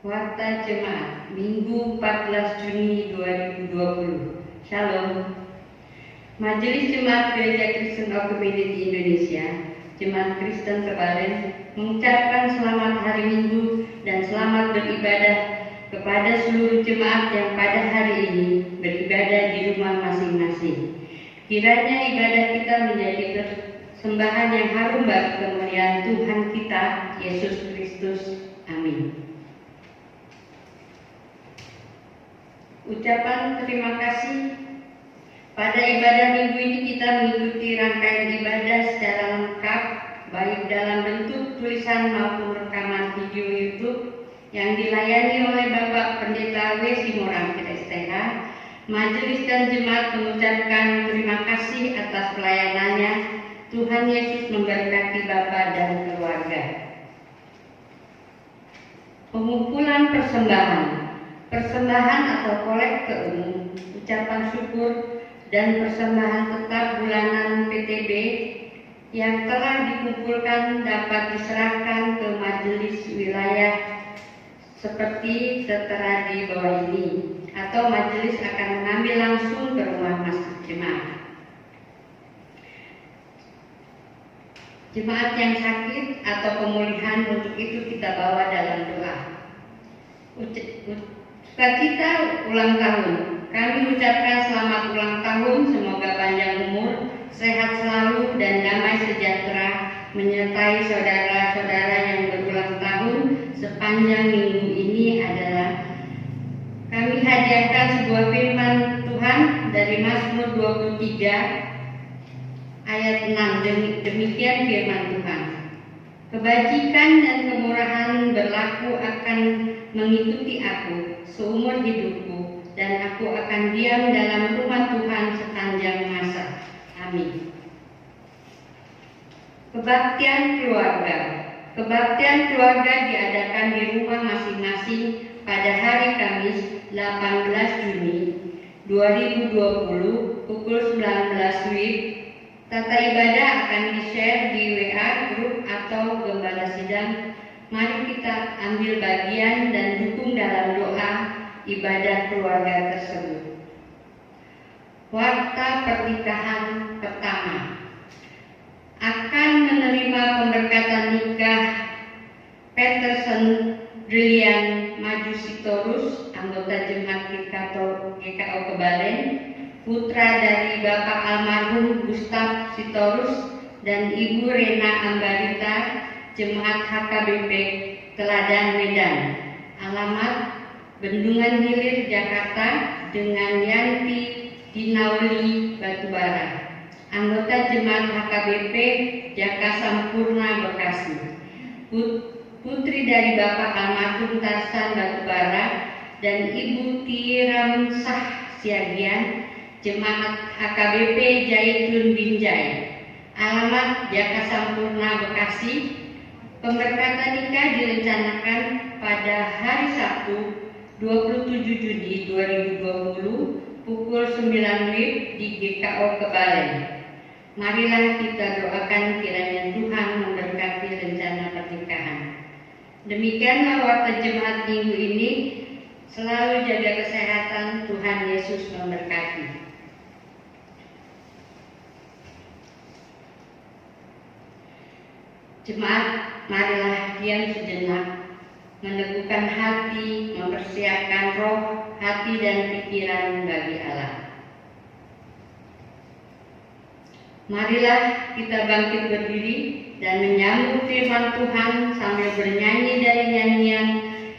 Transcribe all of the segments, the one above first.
Warta Jemaat Minggu 14 Juni 2020. Shalom. Majelis Jemaat Gereja Kristen of Community Indonesia, Jemaat Kristen Kebalen, mengucapkan selamat hari Minggu dan selamat beribadah kepada seluruh jemaat yang pada hari ini beribadah di rumah masing-masing. Kiranya ibadah kita menjadi persembahan yang harum bagi kemuliaan Tuhan kita, Yesus Kristus. Amin. Ucapan terima kasih. Pada ibadah minggu ini kita mengikuti rangkaian ibadah secara lengkap, baik dalam bentuk tulisan maupun rekaman video YouTube yang dilayani oleh Bapak Pendeta W. Simorang STH. Majelis dan jemaat mengucapkan terima kasih atas pelayanannya. Tuhan Yesus memberkati Bapak dan keluarga. Pengumpulan persembahan atau kolekte umum, ucapan syukur, dan persembahan tetap bulanan PTB yang telah dikumpulkan dapat diserahkan ke majelis wilayah seperti tertera di bawah ini, atau majelis akan mengambil langsung ke rumah masjid jemaat. Jemaat yang sakit atau pemulihan, untuk itu kita bawa dalam doa. Sukacita ulang tahun. Kami ucapkan selamat ulang tahun, semoga panjang umur, sehat selalu, dan damai sejahtera menyertai saudara-saudara yang berulang tahun sepanjang minggu ini. Adalah kami hadiahkan sebuah firman Tuhan dari Mazmur 23 ayat 6. Demikian firman Tuhan. Kebajikan dan kemurahan berlaku akan mengikuti aku seumur hidupku, dan aku akan diam dalam rumah Tuhan sepanjang masa. Amin. Kebaktian keluarga. Kebaktian keluarga diadakan di rumah masing-masing pada hari Kamis 18 Juni 2020 pukul 19 WIB. Tata ibadah akan di-share di WA grup atau Gembala Sidang. Mari kita ambil bagian dan dukung dalam doa ibadah keluarga tersebut. Warta pernikahan pertama. Akan menerima pemberkatan nikah Peterson Brilian Maju Sitorus, anggota Jemaat GKO Kebalen, putra dari Bapak almarhum Gustaf Sitorus dan Ibu Rena Ambarita, Jemaat HKBP Teladan Medan. Alamat Bendungan Hilir Jakarta, dengan Yanti Dinauli Batubara, anggota Jemaat HKBP Jaka Sampurna Bekasi. Putri dari Bapak almarhum Tarsan Batubara dan Ibu Tiramsah Siagian, Jemaat HKBP Jaitun Binjai. Alamat Jaka Sampurna Bekasi. Pemberkatan nikah direncanakan pada hari Sabtu 27 Juni 2020 pukul 9 WIB di GKO Kebalen. Marilah kita doakan kiranya Tuhan memberkati rencana pernikahan. Demikianlah warta jemaat minggu ini. Selalu jaga kesehatan. Tuhan Yesus memberkati. Jemaat, marilah diam sejenak, meneguhkan hati, mempersiapkan roh, hati dan pikiran bagi Allah. Marilah kita bangkit berdiri dan menyambut firman Tuhan sambil bernyanyi dari nyanyian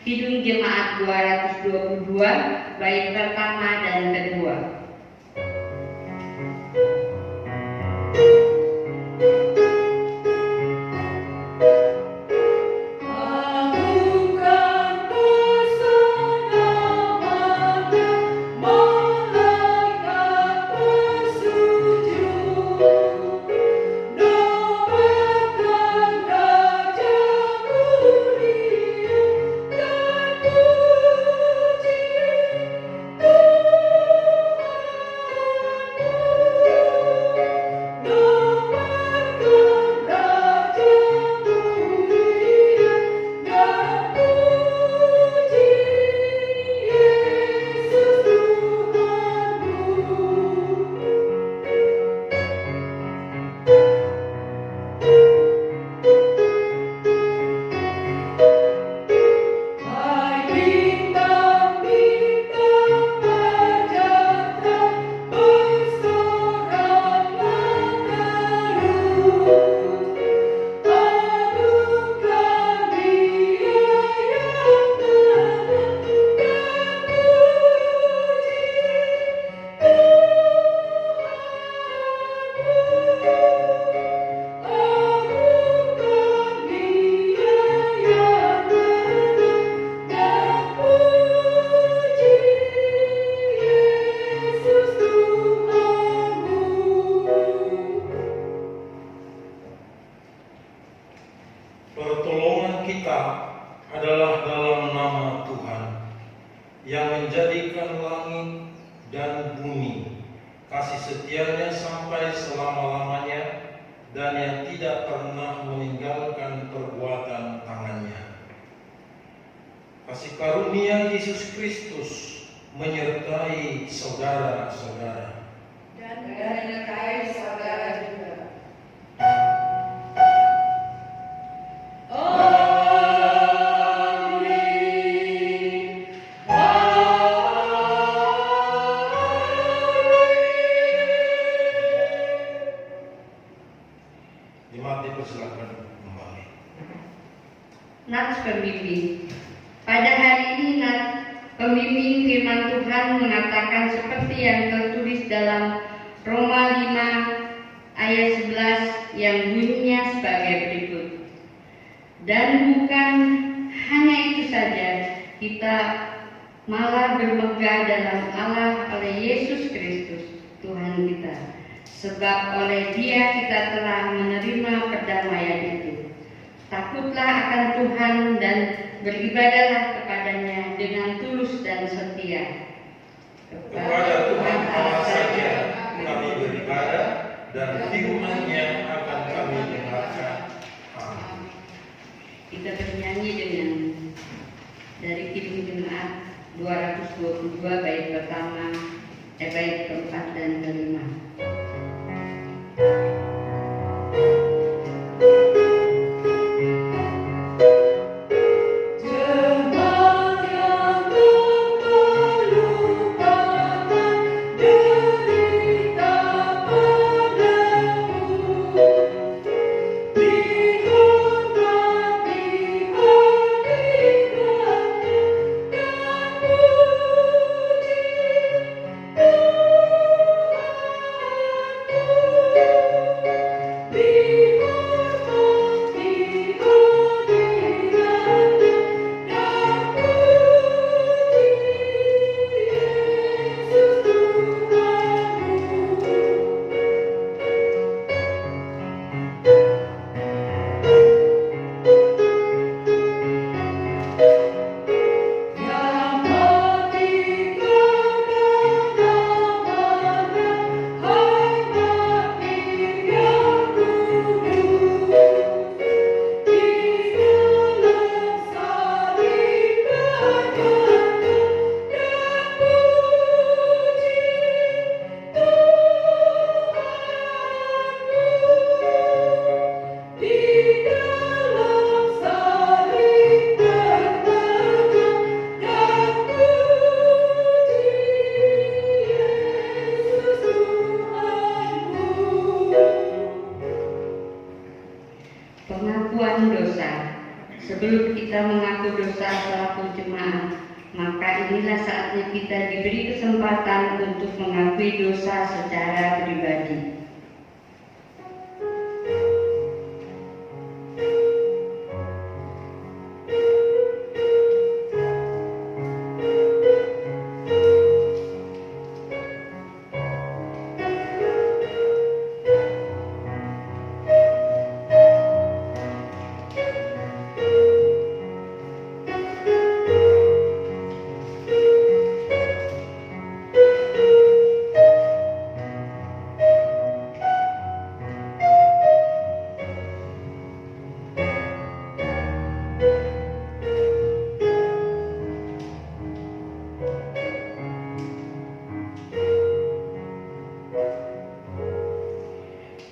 Kidung Jemaat 222, bait pertama dan kedua. Pertolongan kita adalah dalam nama Tuhan yang menjadikan langit dan bumi, kasih setianya sampai selama-lamanya, dan yang tidak pernah meninggalkan perbuatan tangannya. Kasih karunia Yesus Kristus menyertai saudara-saudara. Dan menyertai saudara juga. Jemaat dipersilakan kembali. Nats pembimbing. Pada hari ini Nats pembimbing firman Tuhan mengatakan seperti yang tertulis dalam Roma 5 ayat 11 yang bunyinya sebagai berikut. Dan bukan hanya itu saja, kita malah bermegah dalam Allah oleh Yesus Kristus Tuhan kita. Sebab oleh Dia kita telah menerima perdamaian itu. Takutlah akan Tuhan dan beribadahlah kepadanya dengan tulus dan setia. Kepada Tuhan Allah saja kami beribadah, dan firman-Nya akan kami dengarkan. Amin. Kita bernyanyi dengan dari Kirim Jemaat 222 bait pertama, bait keempat dan kelima. Pengakuan dosa. Sebelum kita mengaku dosa selaku jemaat, maka inilah saatnya kita diberi kesempatan untuk mengakui dosa secara pribadi.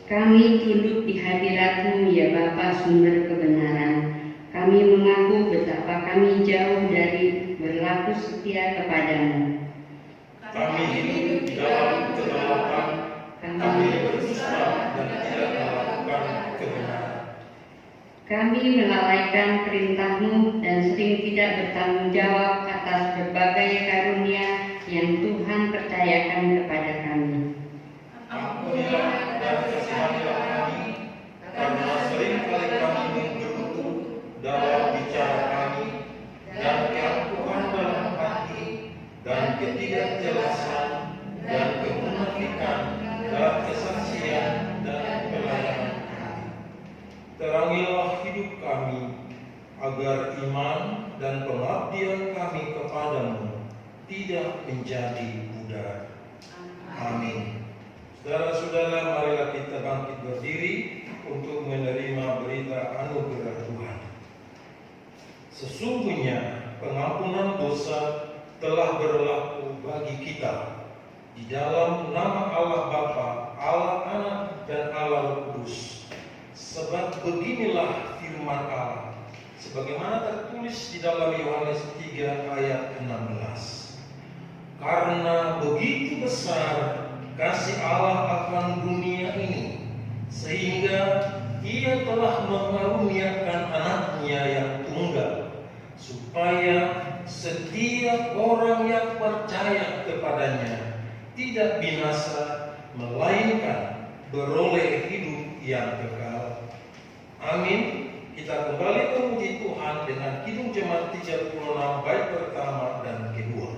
Kami tunduk di hadirat-Mu ya Bapa sumber kebenaran. Kami mengaku betapa kami jauh dari berlaku setia kepadamu. Kami hidup di dalam kegelapan, kami berdusta dan tidak melakukan kebenaran. Kami melalaikan perintah-Mu dan sering tidak bertanggung jawab atas berbagai karunia yang Tuhan percayakan kepada kami. Ampunilah dan kasihanilah kami, karena seringkali kami menggerutu dalam bicara kami, dan keangkuhan dalam hati, dan ketidakjelasan, dan kemunafikan dalam kesaksian dan pelayanan kami. terangilah hidup kami, agar iman dan pengabdian kami kepadamu tidak menjadi pudar. Amin. Saudara-saudara, marilah kita bangkit berdiri untuk menerima berita anugerah Tuhan. Sesungguhnya pengampunan dosa telah berlaku bagi kita di dalam nama Allah Bapa, Allah Anak, dan Allah Roh Kudus. Sebab beginilah firman Allah, sebagaimana tertulis di dalam Yohanes 3 ayat 16. Karena begitu besar kasih Allah akan dunia ini, sehingga Ia telah mengaruniakan anaknya yang tunggal, supaya setiap orang yang percaya kepadanya tidak binasa, melainkan beroleh hidup yang kekal. Amin. Kita kembali memuji Tuhan dengan Kidung Jemaat 36 bait pertama dan kedua.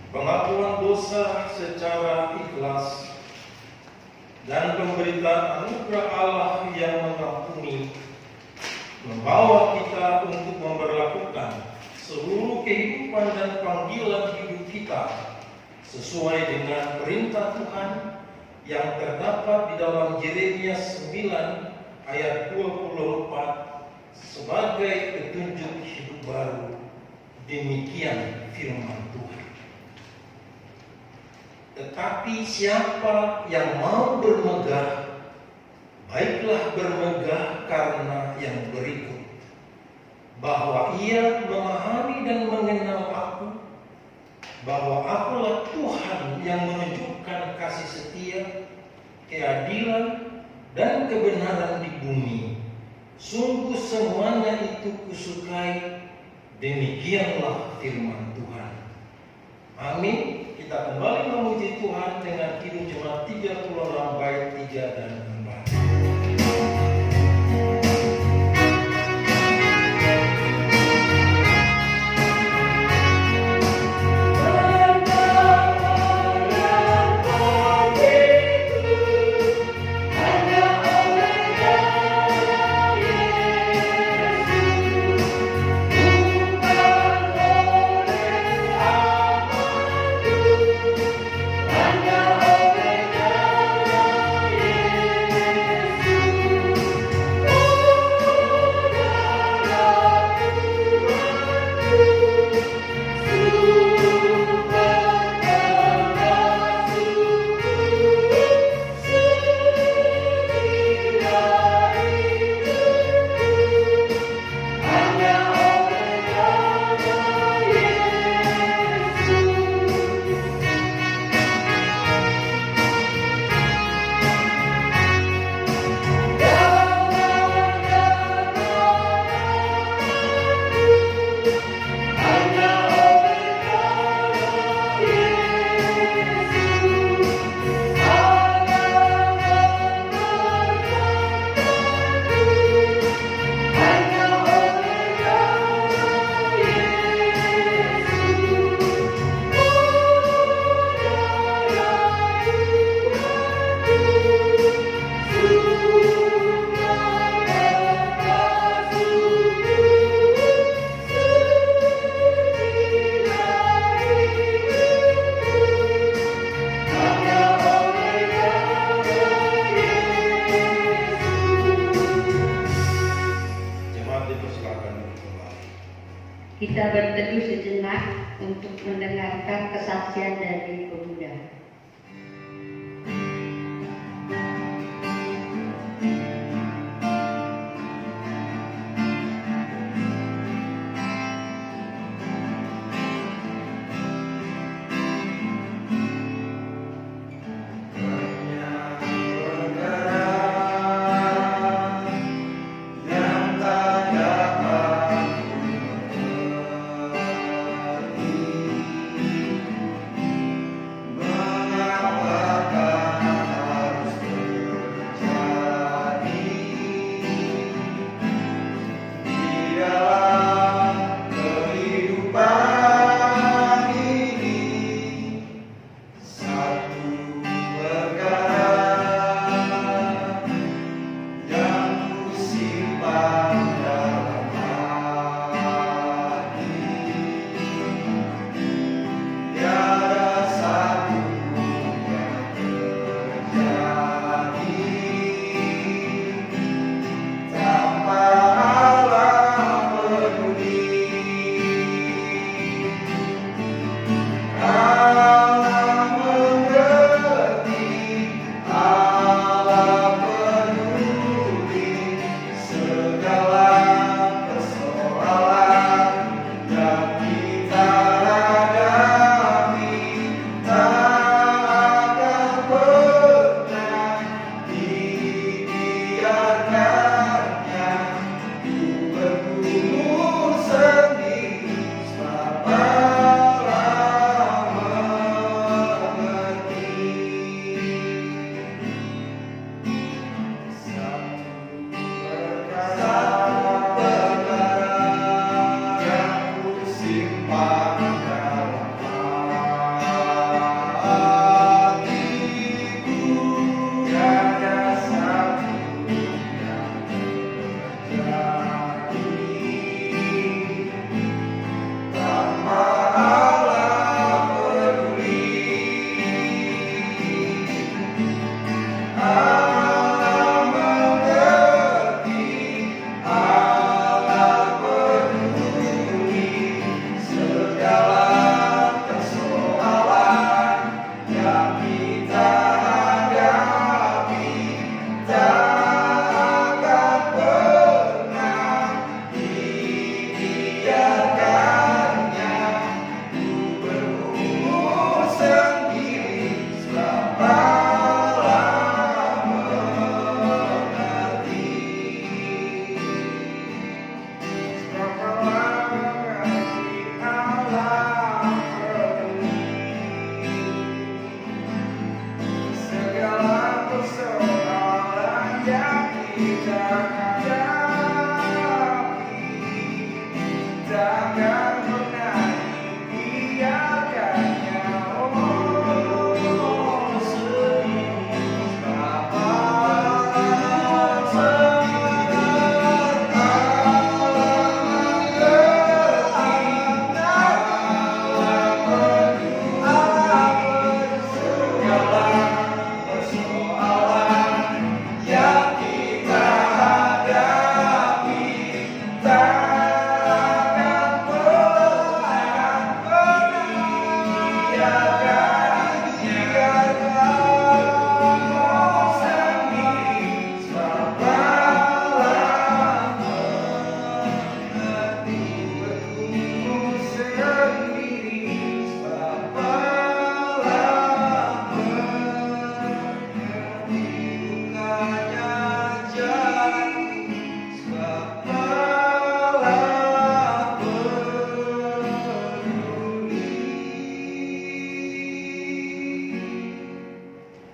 Pengakuan dosa secara ikhlas dan pemberitaan anugerah Allah yang mengampuni membawa kita untuk memberlakukan seluruh kehidupan dan panggilan hidup kita sesuai dengan perintah Tuhan yang terdapat di dalam Yeremia 9 ayat 24 sebagai petunjuk hidup baru. Demikian firman Tuhan. Tetapi siapa yang mau bermegah, baiklah bermegah karena yang berikut, bahwa ia memahami dan mengenal aku, bahwa akulah Tuhan yang menunjukkan kasih setia, keadilan, dan kebenaran di bumi. Sungguh semuanya itu kusukai. Demikianlah firman Tuhan. Amin. Kita kembali memuji Tuhan dengan Kidung Jemaat 36 bait 3 dan 4. Hanya oleh darah Yesus. mendengarkan kesaksian dari pemuda.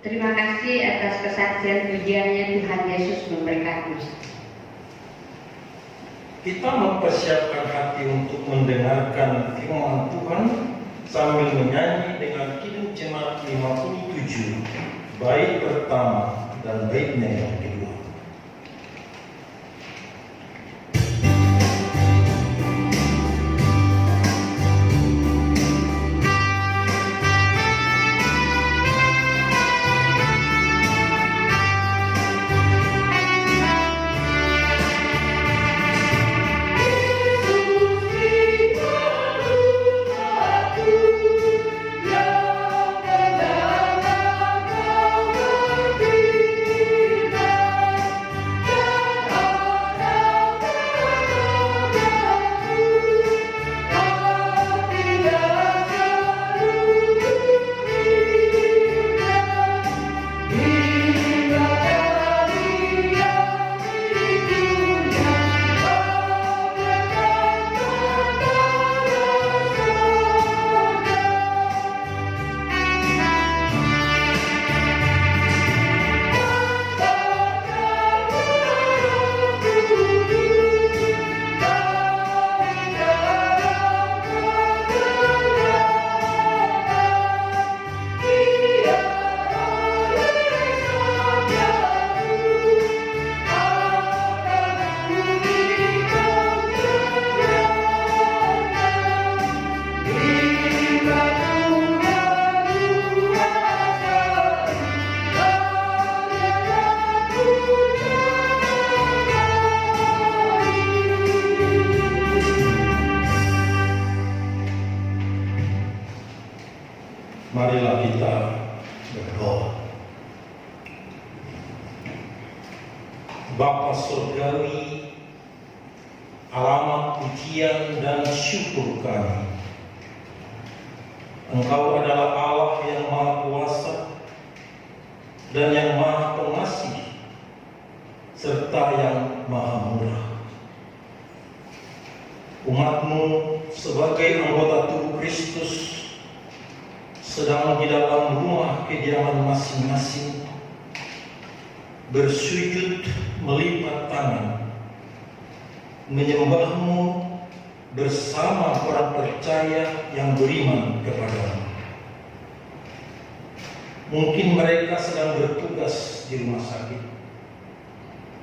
Terima kasih atas kesaksian pujiannya. Tuhan Yesus memberkati. Kita mempersiapkan hati untuk mendengarkan firman Tuhan sambil menyanyi dengan Kidung Jemaat 57, bait pertama dan baitnya yang kedua. Yesus, Marilah kita berdoa. Bapa Surgawi, alamat pujian dan syukur kami. Engkau adalah Allah yang Maha Kuasa dan yang Maha Pengasih, serta yang Maha Murah. Umat-Mu sebagai anggota tubuh Kristus sedang di dalam rumah kediaman masing-masing, bersujud melipat tangan, menyembah-Mu bersama orang percaya yang beriman kepadamu. Mungkin mereka sedang bertugas di rumah sakit,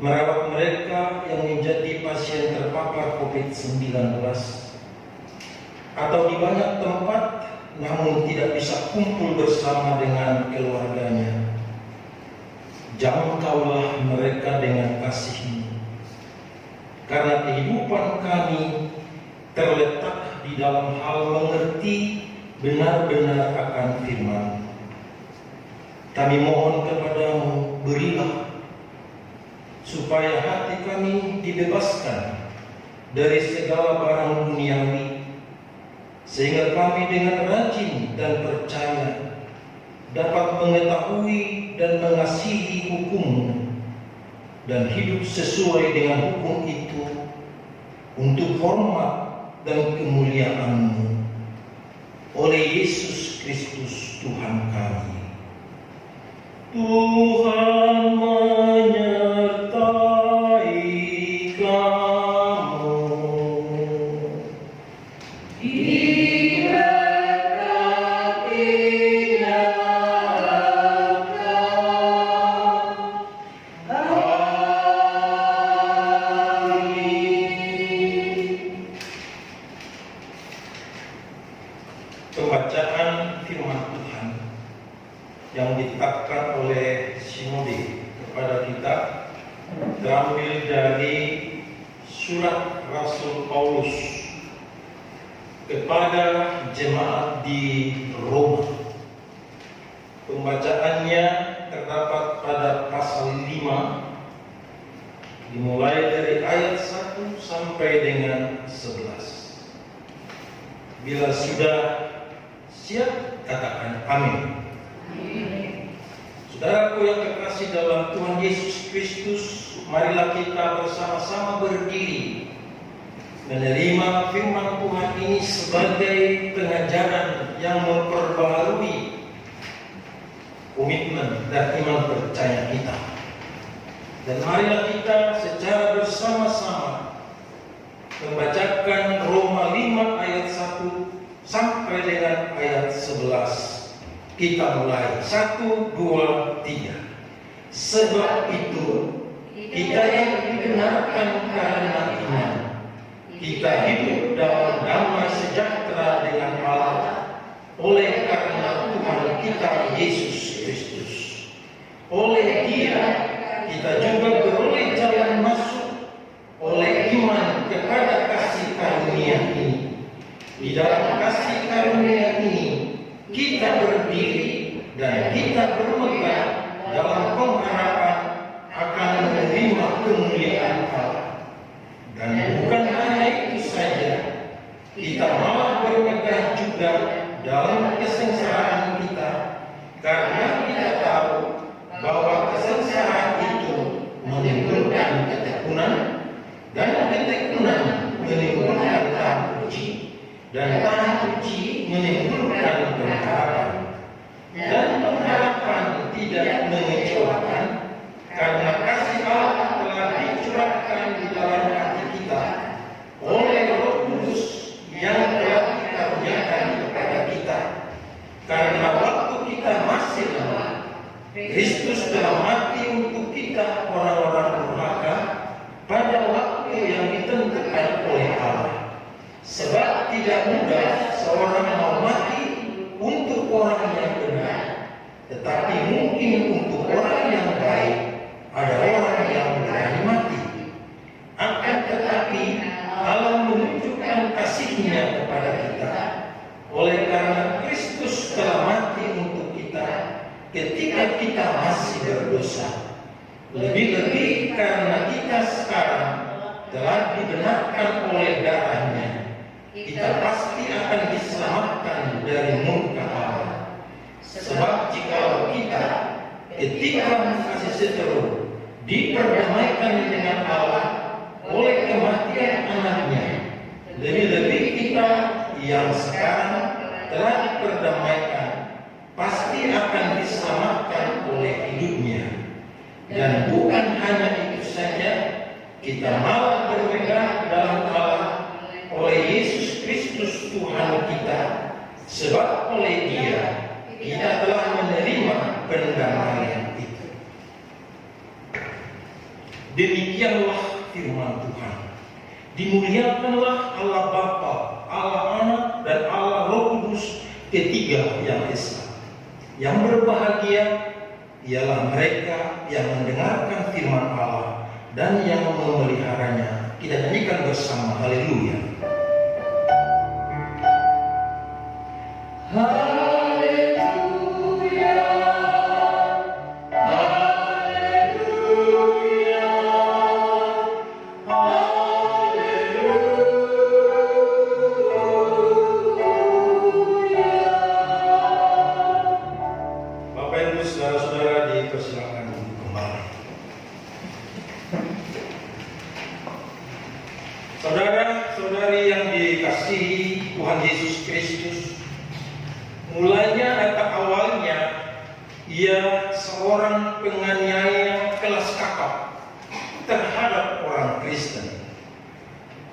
merawat mereka yang menjadi pasien terpapar COVID-19, atau di banyak tempat namun tidak bisa kumpul bersama dengan keluarganya. Jangkaulah mereka dengan kasih-Mu, karena kehidupan kami terletak di dalam hal mengerti benar-benar akan firman. Kami mohon kepadamu, berilah supaya hati kami dibebaskan dari segala barang duniawi, sehingga kami dengan rajin dan percaya dapat mengetahui dan mengasihi hukum-Mu dan hidup sesuai dengan hukum itu untuk hormat dan kemuliaan-Mu, oleh Yesus Kristus Tuhan kami. Tuhan menyertai kamu. Pembacaan firman Tuhan yang ditetapkan oleh Sinode kepada kita terambil dari surat Rasul Paulus kepada jemaat di Roma. Pembacaannya terdapat pada pasal 5, dimulai dari ayat 1 sampai dengan 11. Bila sudah siap, katakan amin. Saudaraku yang terkasih dalam Tuhan Yesus Kristus, marilah kita bersama-sama berdiri menerima firman Tuhan ini sebagai pengajaran yang memperbaharui komitmen dan iman percaya kita. Dan marilah kita secara bersama-sama membacakan Roma 5 ayat 1 sampai dengan ayat 11. Kita mulai 1, 2, 3. Sebab itu kita yang dibenarkan karena iman, kita hidup dalam damai sejahtera dengan Allah oleh karena Tuhan kita Yesus Kristus. Oleh Dia kita juga beroleh jalan masuk oleh iman kepada kasih karunia ini. Di dalam kasih karunia ini kita berdiri dan kita bermegang dalam pengharapan akan menerima kemuliaan Allah. Dan bukan hanya itu saja, kita malah bermegang juga dalam kesengsaraan kita, karena kita tahu bahwa kesengsaraan itu menimbulkan ketekunan, dan ketekunan menimbulkan tahan uji, dan tahan uji menimbulkan pengharapan. Dan pengharapan tidak mengecewakan, karena kasih Allah telah dicurahkan di dalam hati kita oleh Roh Kudus yang telah dikaruniakan kepada kita. Karena waktu kita masih lemah, Kristus telah mati untuk kita orang-orang durhaka pada waktu yang ditentukan oleh Allah. Sebab tidak mudah seorang mau mati untuk orang yang benar, tetapi mungkin untuk orang yang baik ada orang yang berani mati. Akan tetapi Allah menunjukkan kasih-Nya kepada kita oleh karena Kristus telah mati ketika kita masih berdosa. Lebih-lebih karena kita sekarang telah dibenarkan oleh darahnya, kita pasti akan diselamatkan dari murka Allah. Sebab jikalau kita ketika masih seteru diperdamaikan dengan Allah oleh kematian anaknya, lebih-lebih kita yang sekarang telah diperdamaikan pasti akan diselamatkan oleh hidupnya. Dan bukan hanya itu saja, kita malah bermegah dalam Allah oleh Yesus Kristus Tuhan kita, sebab oleh Dia kita telah menerima pendamaian itu. Demikianlah firman Tuhan. Dimuliakanlah Allah Bapa, Allah Anak, dan Allah Roh Kudus, ketiga yang esa. Yang berbahagia ialah mereka yang mendengarkan firman Allah dan yang memeliharanya. Kita nyanyikan bersama, haleluya. Saudara-saudari yang dikasihi Tuhan Yesus Kristus, mulanya atau awalnya ia seorang penganiaya kelas kakap terhadap orang Kristen,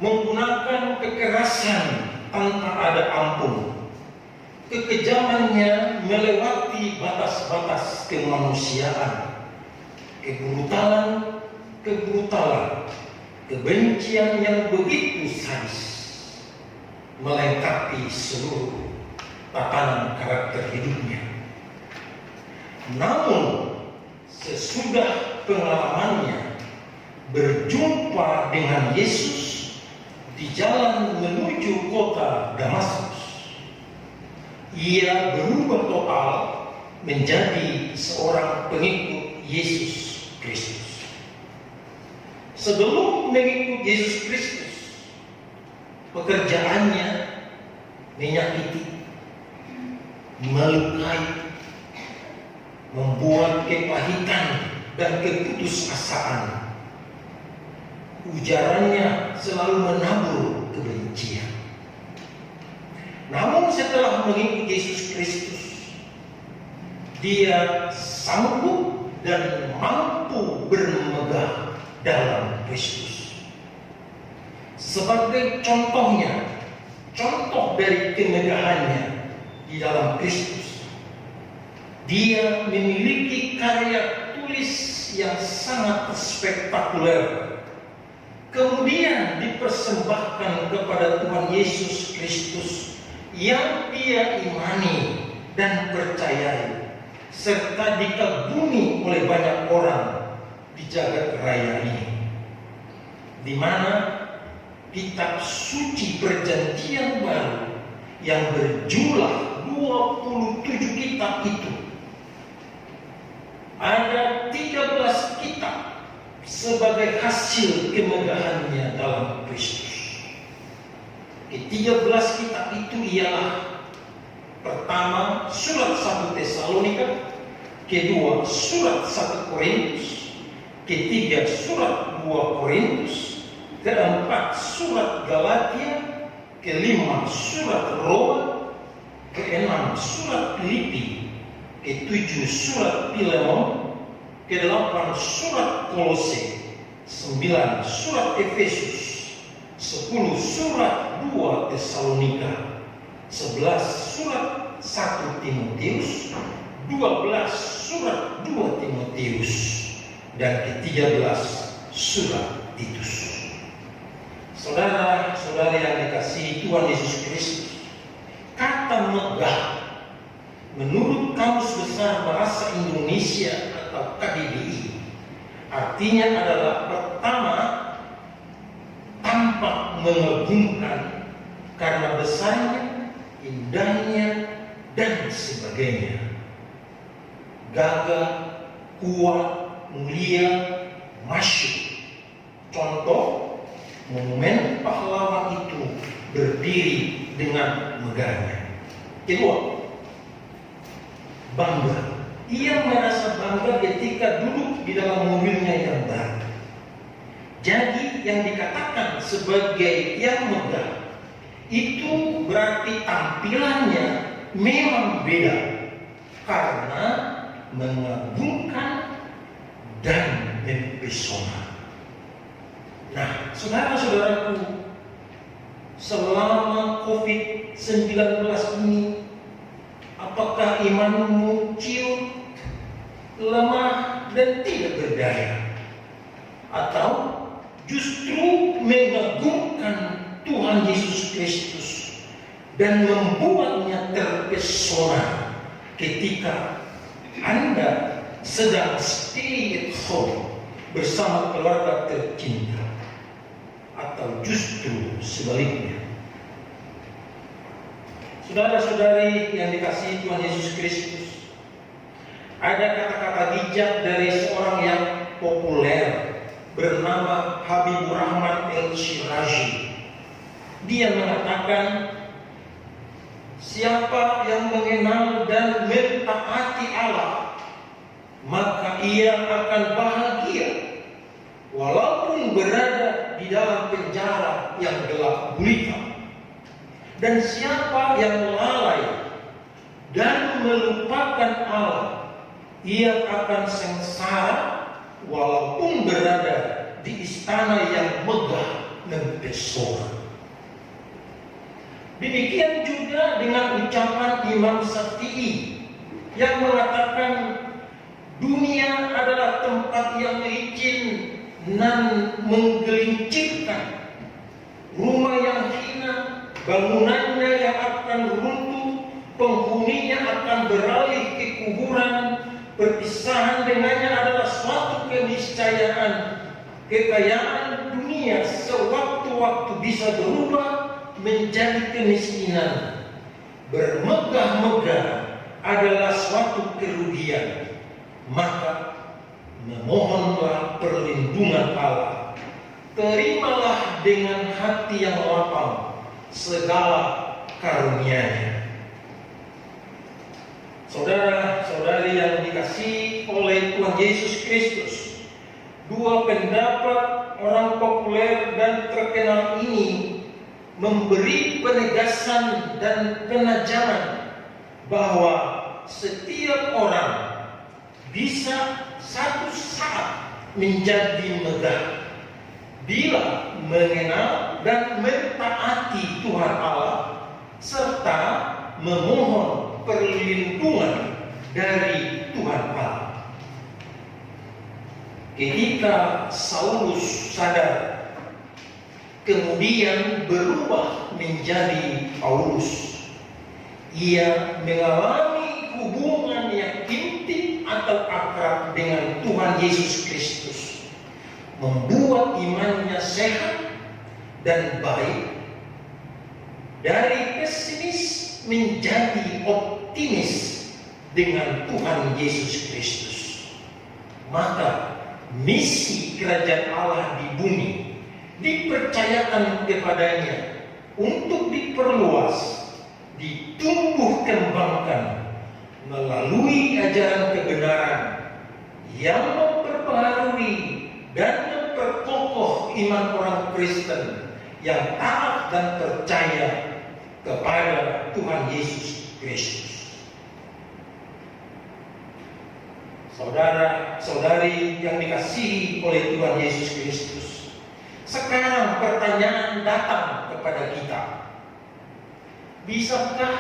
menggunakan kekerasan tanpa ada ampun. Kekejamannya melewati batas-batas kemanusiaan, kebrutalan, kebencian yang begitu sadis melengkapi seluruh tatanan karakter hidupnya. Namun sesudah pengalamannya berjumpa dengan Yesus di jalan menuju kota Damaskus, ia berubah total menjadi seorang pengikut Yesus Kristus. Sebelum mengikut Yesus Kristus, pekerjaannya menyakiti, melukai, membuat kepahitan dan keputusasaan. Ujarannya selalu menabur kebencian. Namun setelah mengikut Yesus Kristus, dia sanggup dan mampu bermegah dalam Kristus. Sebagai contohnya, contoh dari kemegahannya di dalam Kristus, dia memiliki karya tulis yang sangat spektakuler, kemudian dipersembahkan kepada Tuhan Yesus Kristus yang dia imani dan percayai, serta dikagumi oleh banyak orang di jagat raya ini, di mana kitab suci perjanjian baru yang berjumlah 27 kitab itu, ada 13 kitab sebagai hasil kemegahannya dalam Kristus. Ke-13 kitab itu ialah: pertama, surat 1 Tesalonika; kedua, surat 1 Korintus; ketiga, surat 2 Korintus; keempat, surat Galatia; kelima, surat Roma; keenam, surat Filipi; ketujuh, surat Filemon; kedelapan, surat Kolose; 9, surat Efesus; 10, surat 2 Tesalonika; 11, surat 1 Timotius; 12, surat 2 Timotius; dan ke-13, surat Titus. Saudara-saudari yang dikasihi Tuhan Yesus Kristus, kata megah menurut Kamus Besar Bahasa Indonesia atau KBBI artinya adalah: pertama, tampak mengagumkan karena besarnya, indahnya, dan sebagainya. gagah, kuat, mulia, masyhur. Contoh, monumen pahlawan itu berdiri dengan megahnya. Kedua, bangga. Ia merasa bangga ketika duduk di dalam mobilnya yang baru. Jadi yang dikatakan sebagai yang megah itu berarti tampilannya memang beda karena mengagumkan dan mempesona. Nah, saudara-saudaraku, selama COVID-19 ini, apakah imanmu ciut, lemah, dan tidak berdaya? Atau justru mengagumkan Tuhan Yesus Kristus dan membuatnya terpesona ketika Anda sedang stay at home bersama keluarga tercinta, atau justru sebaliknya? Saudara-saudari yang dikasihi Tuhan Yesus Kristus, ada kata-kata bijak dari seorang yang populer bernama Habibur Rahman El-Shirazi. Dia mengatakan, siapa yang mengenal dan mentaati Allah, maka ia akan bahagia walaupun berada di dalam penjara yang gelap gulita. Dan siapa yang lalai dan melupakan Allah, ia akan sengsara walaupun berada di istana yang megah mempesona. Demikian juga dengan ucapan Imam Syafi'i yang mengatakan, dunia adalah tempat yang licin dan menggelincirkan, rumah yang hina, bangunannya yang akan runtuh, penghuninya akan beralih ke kuburan, perpisahan dengannya adalah suatu keniscayaan. Kekayaan dunia sewaktu-waktu bisa berubah menjadi kemiskinan. Bermegah-megah adalah suatu kerugian. Maka memohonlah perlindungan Allah. Terimalah dengan hati yang lapang segala karunia-Nya. Saudara-saudari yang dikasihi oleh Tuhan Yesus Kristus, dua pendapat orang populer dan terkenal ini memberi penegasan dan penajaman bahwa setiap orang bisa satu saat menjadi megah bila mengenal dan mentaati Tuhan Allah serta memohon perlindungan dari Tuhan Allah. Ketika Saulus sadar, kemudian berubah menjadi Paulus, ia mengalami hubungan yang intim atau akrab dengan Tuhan Yesus Kristus, membuat imannya sehat dan baik, dari pesimis menjadi optimis dengan Tuhan Yesus Kristus. Maka misi kerajaan Allah di bumi dipercayakan kepadanya untuk diperluas, ditumbuh kembangkan melalui ajaran kebenaran yang memperbaharui dan memperkokoh iman orang Kristen yang taat dan percaya kepada Tuhan Yesus Kristus. Saudara-saudari yang dikasihi oleh Tuhan Yesus Kristus, sekarang pertanyaan datang kepada kita. Bisakah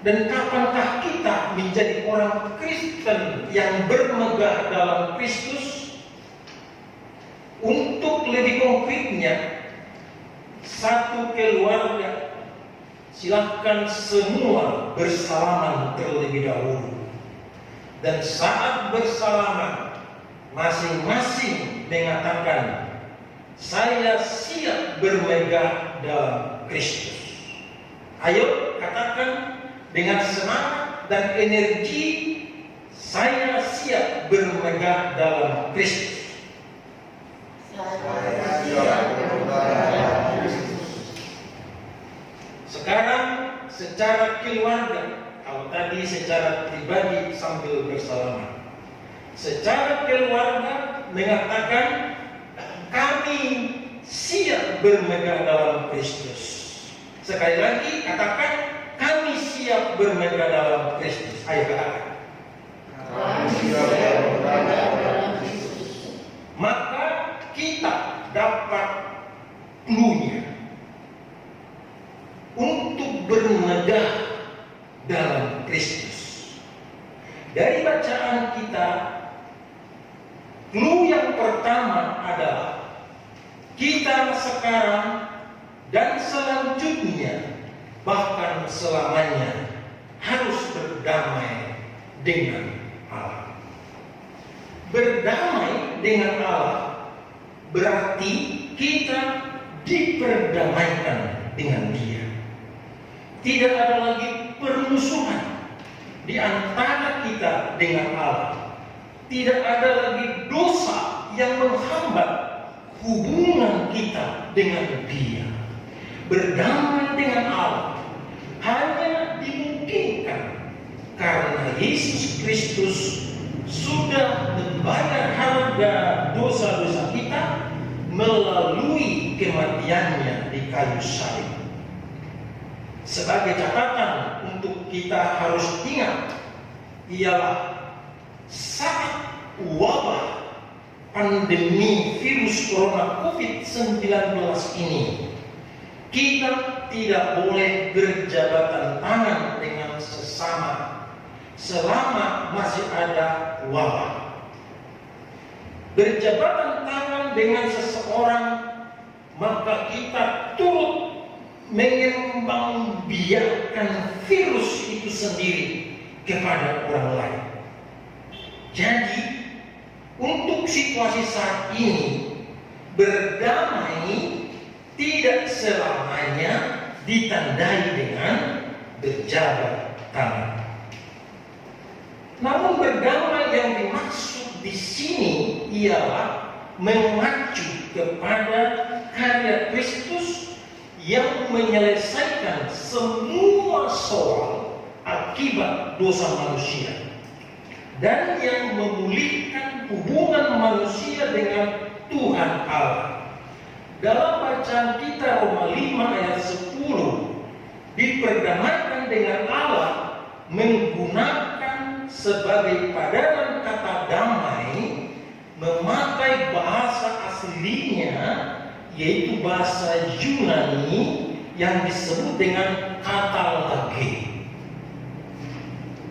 dan kapankah kita menjadi orang Kristen yang bermegah dalam Kristus? Untuk lebih konkretnya, satu keluarga, silahkan semua bersalaman terlebih dahulu. Dan saat bersalaman, masing-masing mengatakan, saya siap bermegah dalam Kristus. Ayo katakan dengan semangat dan energi, Saya siap bermegah dalam Kristus. Sekarang secara keluarga, kalau tadi secara pribadi sambil bersalaman, secara keluarga mengatakan kami siap bermegah dalam Kristus. Sekali lagi katakan kami siap bermegah dalam Kristus. Ayo katakan. Maka kita dapat clue-nya untuk bermegah dalam Kristus. Dari bacaan kita, clue yang pertama adalah kita sekarang dan selanjutnya, bahkan selamanya, harus berdamai dengan Allah. Berdamai dengan Allah berarti kita diperdamaikan dengan Dia. Tidak ada lagi permusuhan di antara kita dengan Allah. Tidak ada lagi dosa yang menghambat hubungan kita dengan Dia. Berdamai dengan Allah hanya dimungkinkan karena Yesus Kristus sudah membayar harga dosa-dosa kita melalui kematiannya di kayu salib. Sebagai catatan untuk kita harus ingat ialah saat wabah pandemi virus corona COVID-19 ini, kita tidak boleh berjabatan tangan dengan sesama selama masih ada wabah. Berjabatan tangan dengan seseorang, maka kita turut mengembangbiakkan virus itu sendiri kepada orang lain. Jadi, untuk situasi saat ini, berdamai tidak selamanya ditandai dengan berjabat tangan. Namun berdamai yang dimaksud di sini ialah mengacu kepada karya Kristus yang menyelesaikan semua soal akibat dosa manusia dan yang memulihkan hubungan manusia dengan Tuhan Allah. Dalam bacaan kita Roma 5 ayat 10, diperdamaikan dengan Allah menggunakan sebagai padanan kata damai memakai bahasa aslinya, yaitu bahasa Yunani yang disebut dengan kata lage.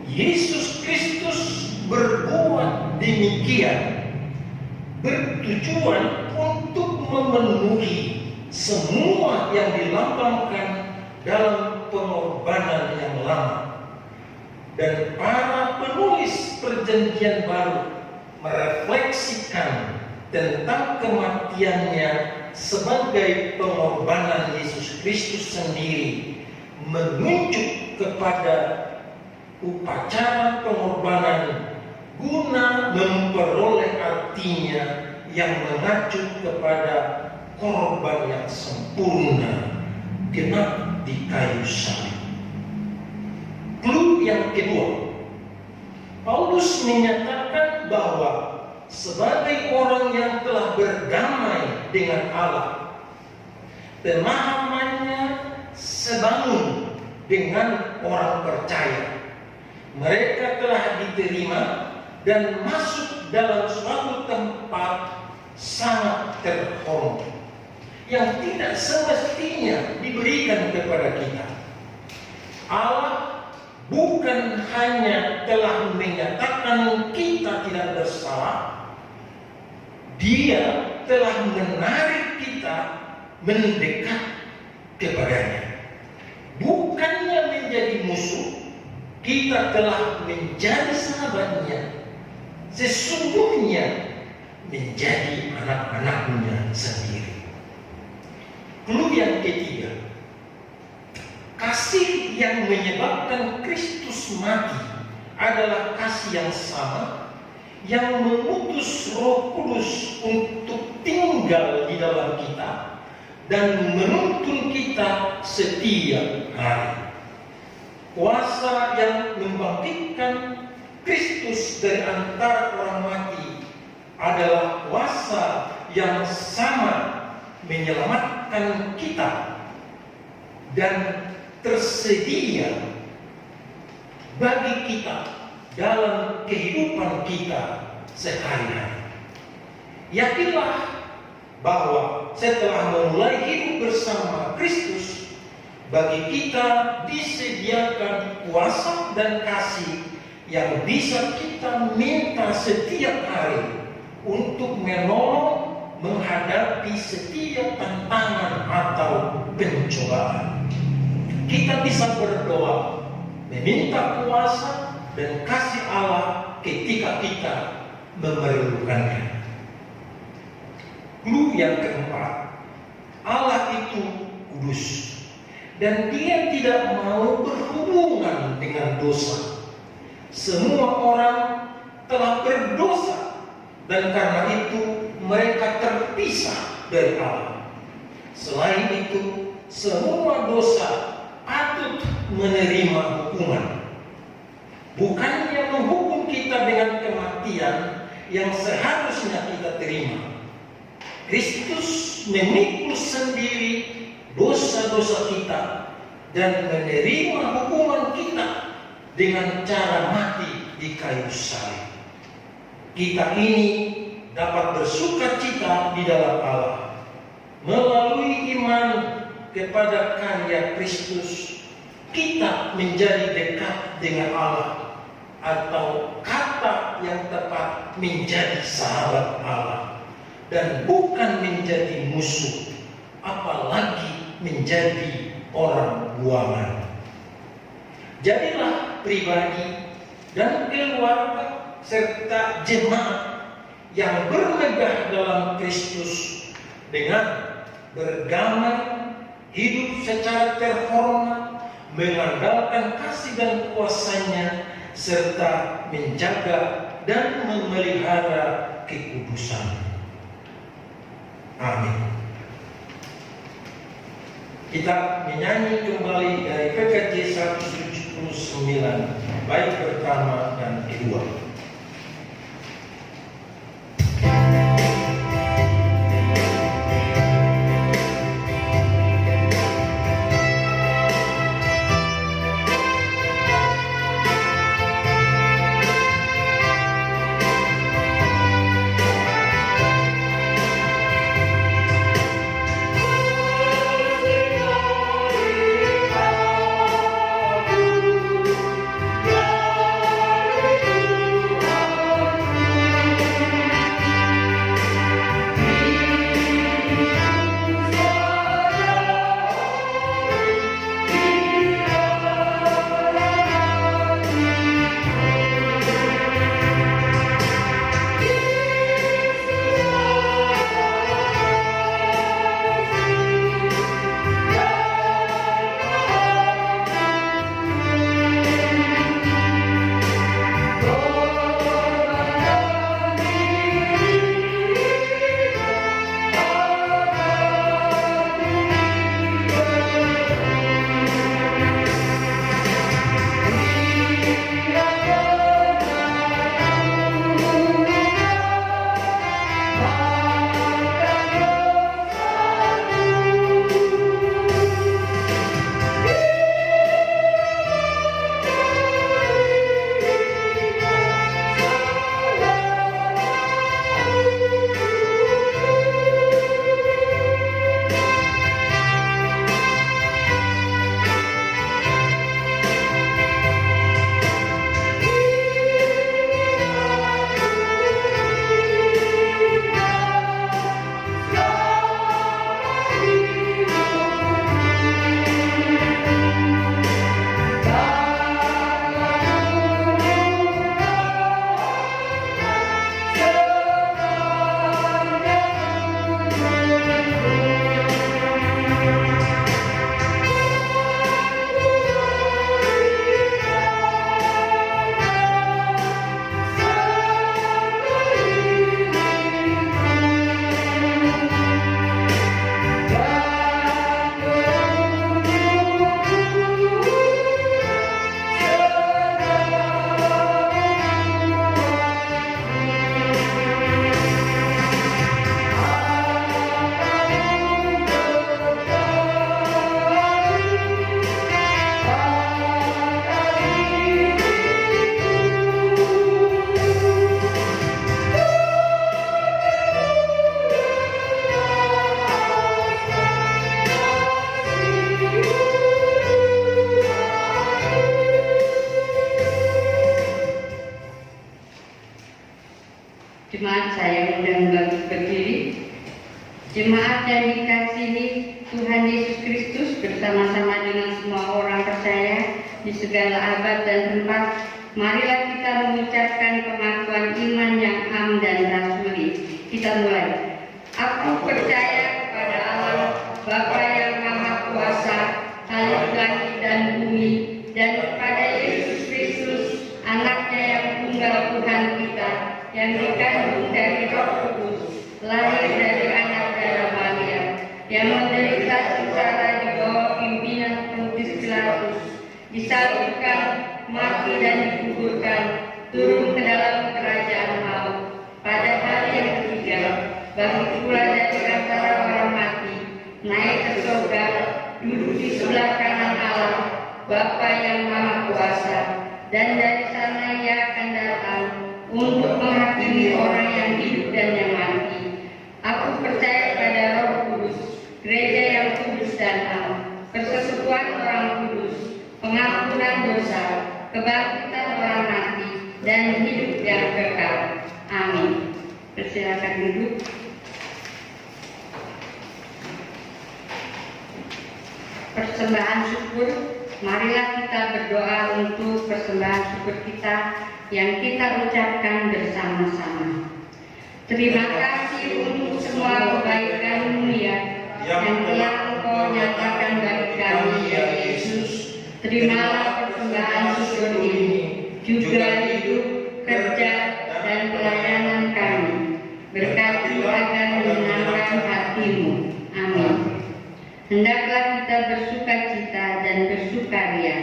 Yesus Kristus berbuat demikian bertujuan untuk memenuhi semua yang dilambangkan dalam pengorbanan yang lama. Dan para penulis Perjanjian Baru merefleksikan tentang kematiannya sebagai pengorbanan Yesus Kristus sendiri, menunjuk kepada upacara pengorbanan guna memperoleh artinya yang mengacu kepada korban yang sempurna genap di kayu salib. Clue yang kedua, Paulus menyatakan bahwa sebagai orang yang telah berdamai dengan Allah, pemahamannya sebangun dengan orang percaya. Mereka telah diterima dan masuk dalam suatu tempat sangat terhormat yang tidak semestinya diberikan kepada kita. Allah bukan hanya telah menyatakan kita tidak bersalah, Dia telah menarik kita mendekat kepadanya. Bukannya menjadi musuh, kita telah menjadi sahabatnya, sesungguhnya menjadi anak-anaknya sendiri. Clue yang ketiga, kasih yang menyebabkan Kristus mati adalah kasih kasih yang sama, yang mengutus Roh Kudus untuk tinggal di dalam kita dan menuntun kita setiap hari. Kuasa yang membangkitkan Kristus dari antara orang mati adalah kuasa yang sama menyelamatkan kita dan tersedia bagi kita dalam kehidupan kita sehari-hari. Yakinlah bahwa setelah memulai hidup bersama Kristus, bagi kita disediakan kuasa dan kasih yang bisa kita minta setiap hari untuk menolong menghadapi setiap tantangan atau pencobaan. Kita bisa berdoa, meminta kuasa dan kasih Allah ketika kita memerlukannya. Clue yang keempat, Allah itu kudus dan Dia tidak mau berhubungan dengan dosa. Semua orang telah berdosa dan karena itu mereka terpisah dari Allah. Selain itu, semua dosa patut menerima hukuman. Bukannya menghukum kita dengan kematian yang seharusnya kita terima. Kristus memikul sendiri dosa-dosa kita dan menerima hukuman kita dengan cara mati di kayu salib. Kita ini dapat bersukacita di dalam Allah melalui iman kepada karya Kristus. Kita menjadi dekat dengan Allah, atau kata yang tepat menjadi sahabat Allah, dan bukan menjadi musuh, apalagi menjadi orang buangan. Jadilah pribadi dan keluarga serta jemaat yang bermegah dalam Kristus dengan berdamai, hidup secara terhormat, mengandalkan kasih dan kuasa-Nya, serta menjaga dan memelihara kekudusan. Amin. Kita menyanyi kembali dari PKJ 179, bait pertama dan kedua. Hallelujah. Jemaat saya undang berdiri. Jemaat yang dikasihi Tuhan Yesus Kristus bersama-sama dengan semua orang percaya di segala abad dan tempat, marilah kita mengucapkan pengakuan iman yang am dan rasuli. Kita mulai. Aku percaya kepada Allah, Bapa yang Maha Kuasa, Khalik langit dan bumi, dan kepada Yesus Kristus, Anaknya yang tunggal Tuhan kita, yang dikandung dari Roh Kudus, lahir dari anak darah Maria, yang menderita sengsara di bawah pimpinan Pontius Pilatus, disalibkan, mati dan dikuburkan, turun ke dalam kerajaan maut. Pada hari yang ketiga, bangkit pula dari antara orang mati, naik ke surga, duduk di sebelah kanan Allah, Bapa yang Maha Kuasa, dan dari sana Ia akan datang untuk menghakimi orang yang hidup dan yang mati. Aku percaya pada Roh Kudus, gereja yang kudus dan am, persekutuan orang kudus, pengampunan dosa, kebangkitan orang mati, dan hidup yang kekal. Amin. Persilakan duduk. Persembahan syukur. Marilah kita berdoa untuk persembahan syukur kita yang kita ucapkan bersama-sama. Terima kasih untuk semua kebaikan-Mu ya, yang telah Engkau nyatakan bagi kami ya Yesus. Terimalah persembahan syukur ini, juga hidup, kerja, dan pelayanan kami. Berkati agar menyenangkan hati-Mu. Amin. Hendaklah kita bersukacita dan bersukaria.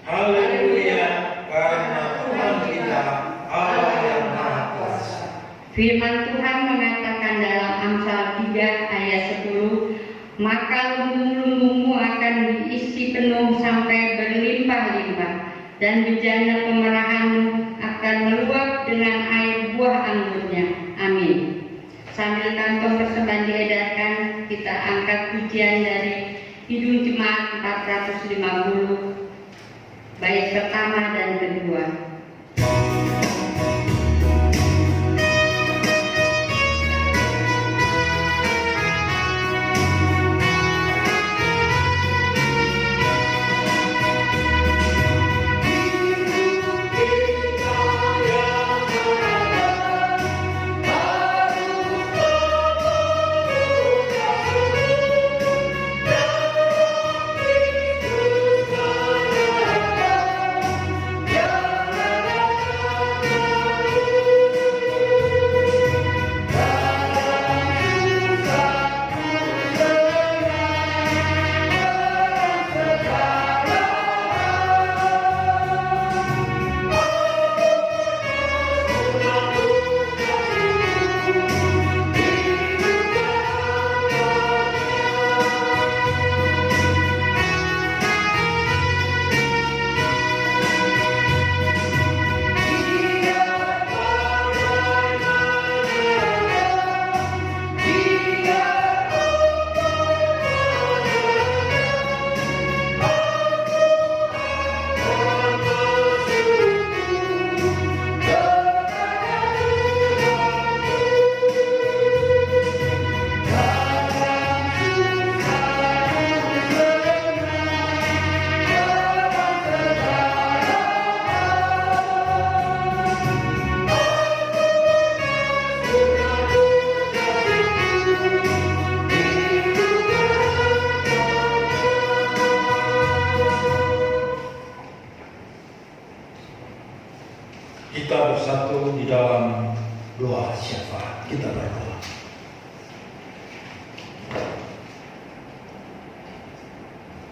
Haleluya, karena Tuhan kita Allah yang Maha Kuasa. Firman Tuhan mengatakan dalam Amsal 3 ayat 10, maka lumbung-lumbungmu akan diisi penuh sampai berlimpah-limpah, dan bejana pemerahanmu akan meluap dengan air buah anggurnya. Amin. Sambil kantong persembahan diedarkan, kita angkat pujian dari Kidung Jemaat 450, bait pertama dan kedua. Kita bersatu di dalam doa syafaat. Kita berdoa.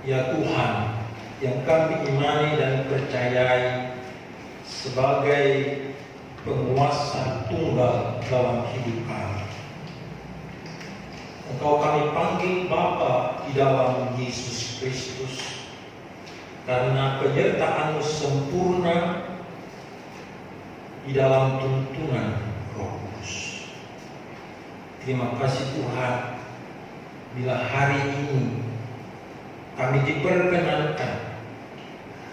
Ya Tuhan, yang kami imani dan percayai sebagai penguasa tunggal dalam hidup kami. Engkau kami panggil Bapa di dalam Yesus Kristus, karena penyertaan-Mu sempurna di dalam tuntunan Roh Kudus. Terima kasih Tuhan, bila hari ini kami diperkenankan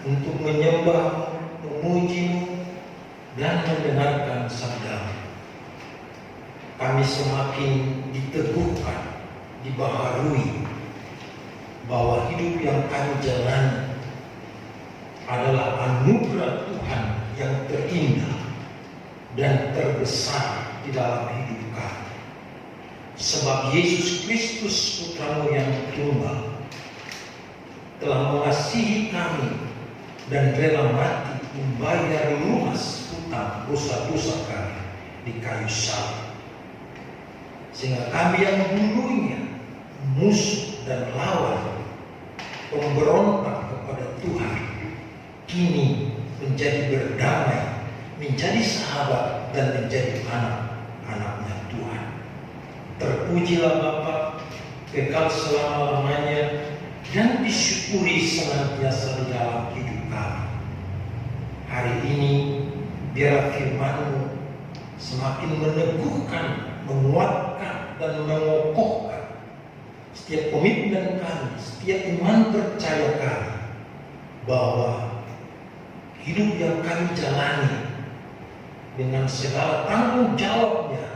untuk menyembah, memuji-Mu, dan mendengarkan sabda-Mu. kami semakin diteguhkan, dibaharui bahwa hidup yang kami jalani adalah anugerah Tuhan yang terindah dan terbesar di dalam hidup kami. Sebab Yesus Kristus Putra-Mu yang tunggal telah mengasihi kami dan rela mati membayar lunas hutang dosa-dosa kami di kayu salib. Sehingga kami yang dulunya musuh dan lawan, pemberontak kepada Tuhan, kini menjadi berdamai, menjadi sahabat dan menjadi anak-anaknya Tuhan. Terpujilah Bapa kekal selama-lamanya dan disyukuri senantiasa di dalam hidup kami. Hari ini biar firman-Mu semakin meneguhkan, menguatkan dan mengokohkan setiap komitmen kami, setiap iman percaya kami bahwa hidup yang kami jalani dengan segala tanggung jawabnya,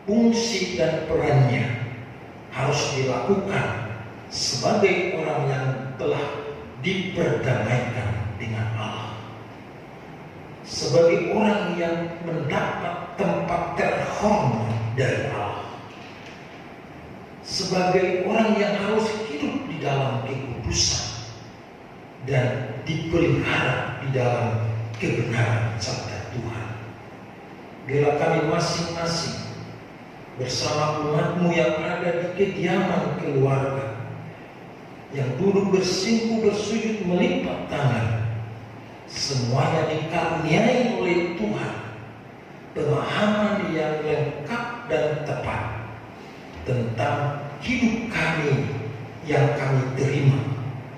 fungsi dan perannya harus dilakukan sebagai orang yang telah diperdamaikan dengan Allah, sebagai orang yang mendapat tempat terhormat dari Allah, sebagai orang yang harus hidup di dalam kekudusan dan dipelihara di dalam kebenaran sabda Tuhan. Bila kami masing-masing bersama umat-Mu yang ada di kediaman keluarga, yang duduk bersinggu bersujud melipat tangan, semuanya dikaruniai oleh Tuhan pemahaman yang lengkap dan tepat tentang hidup kami yang kami terima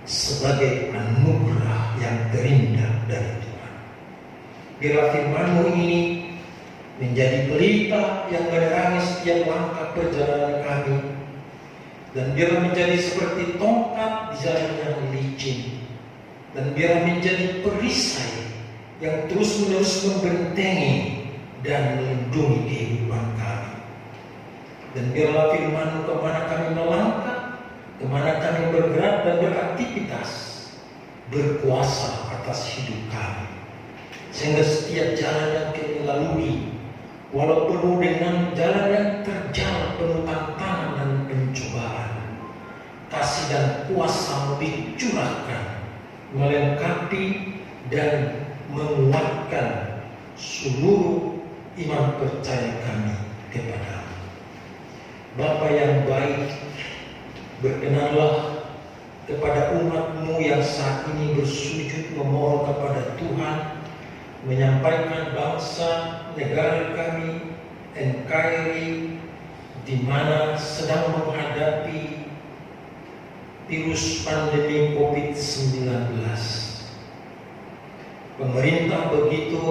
sebagai anugerah yang terindah dari Tuhan. Bila firman-Mu ini menjadi pelita yang menerangi setiap langkah perjalanan kami, dan biar menjadi seperti tongkat di jalan yang licin, dan biar menjadi perisai yang terus-menerus membentengi dan melindungi kehidupan kami. Dan biarlah firman-Mu kemana kami melangkah, kemana kami bergerak dan beraktivitas, berkuasa atas hidup kami, sehingga setiap jalan yang kami lalui, walau penuh dengan jalan yang terjal penuh tantangan dan pencobaan, kasih dan kuasa-Mu dicurahkan, melengkapi dan menguatkan seluruh iman percaya kami kepada-Mu. Bapa yang baik, berkenanlah kepada umat-Mu yang saat ini bersujud memohon kepada Tuhan, menyampaikan bangsa negara kami NKRI di mana sedang menghadapi virus pandemi COVID-19. Pemerintah begitu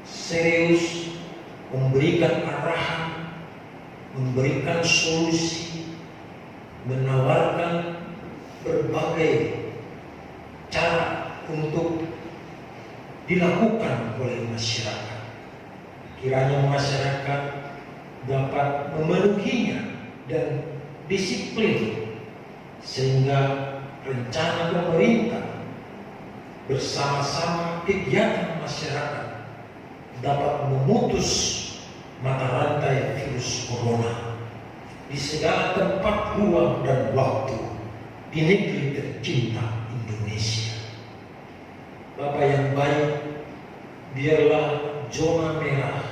serius memberikan arahan, memberikan solusi, menawarkan berbagai cara untuk dilakukan oleh masyarakat. Kiranya masyarakat dapat memenuhinya dan disiplin, sehingga rencana pemerintah bersama-sama kegiatan masyarakat dapat memutus mata rantai virus corona di segala tempat, ruang, dan waktu di negeri tercinta Indonesia. Bapa yang baik, biarlah zona merah,